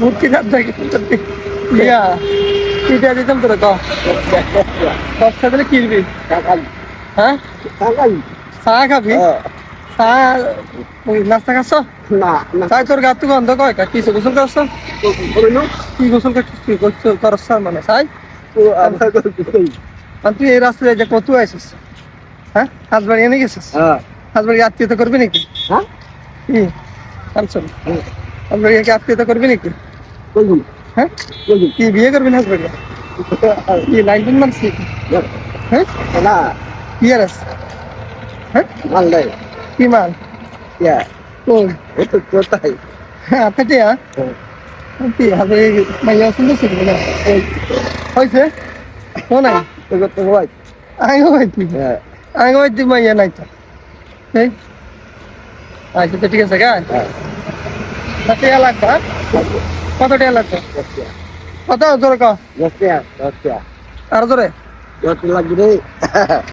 মুটকি দাঁত দেখে ইয়া কিটা দিতাম তোরা ক দশটা দিলে কিনবি হ্যাঁ চা খাবি চা ওই নাস্তা খাচ্ছ তাই তোর গাত তো গন্ধ কয় কিছু গোসল করছ কি গোসল করছিস কি করছ মানে চাই তুই এই রাস্তায় যে কত আছিস হ্যাঁ হাজবাড়ি এনে গেছিস হাজবাড়ি আত্মীয়তা করবি নাকি কি আনছন হাজবাড়িকে আত্মীয়তা করবি নাকি হ্যাঁ কি বিয়ে করবি না হাজবাড়ি কি লাইন মানস হ্যাঁ কি আর আছে হ্যাঁ কি মাল কোন হ্যাঁ পেটিয়া কি হাজবাড়ি মাইয়া সুন্দর ছিল না হয়েছে ও নাই আগে হয়তো আগে হয়তো মাইয়া নাই তো এই আচ্ছা তো ঠিক আছে গা টাকা লাগবে কত টাকা লাগবে কত জোরে ক আর জোরে লাগবে রে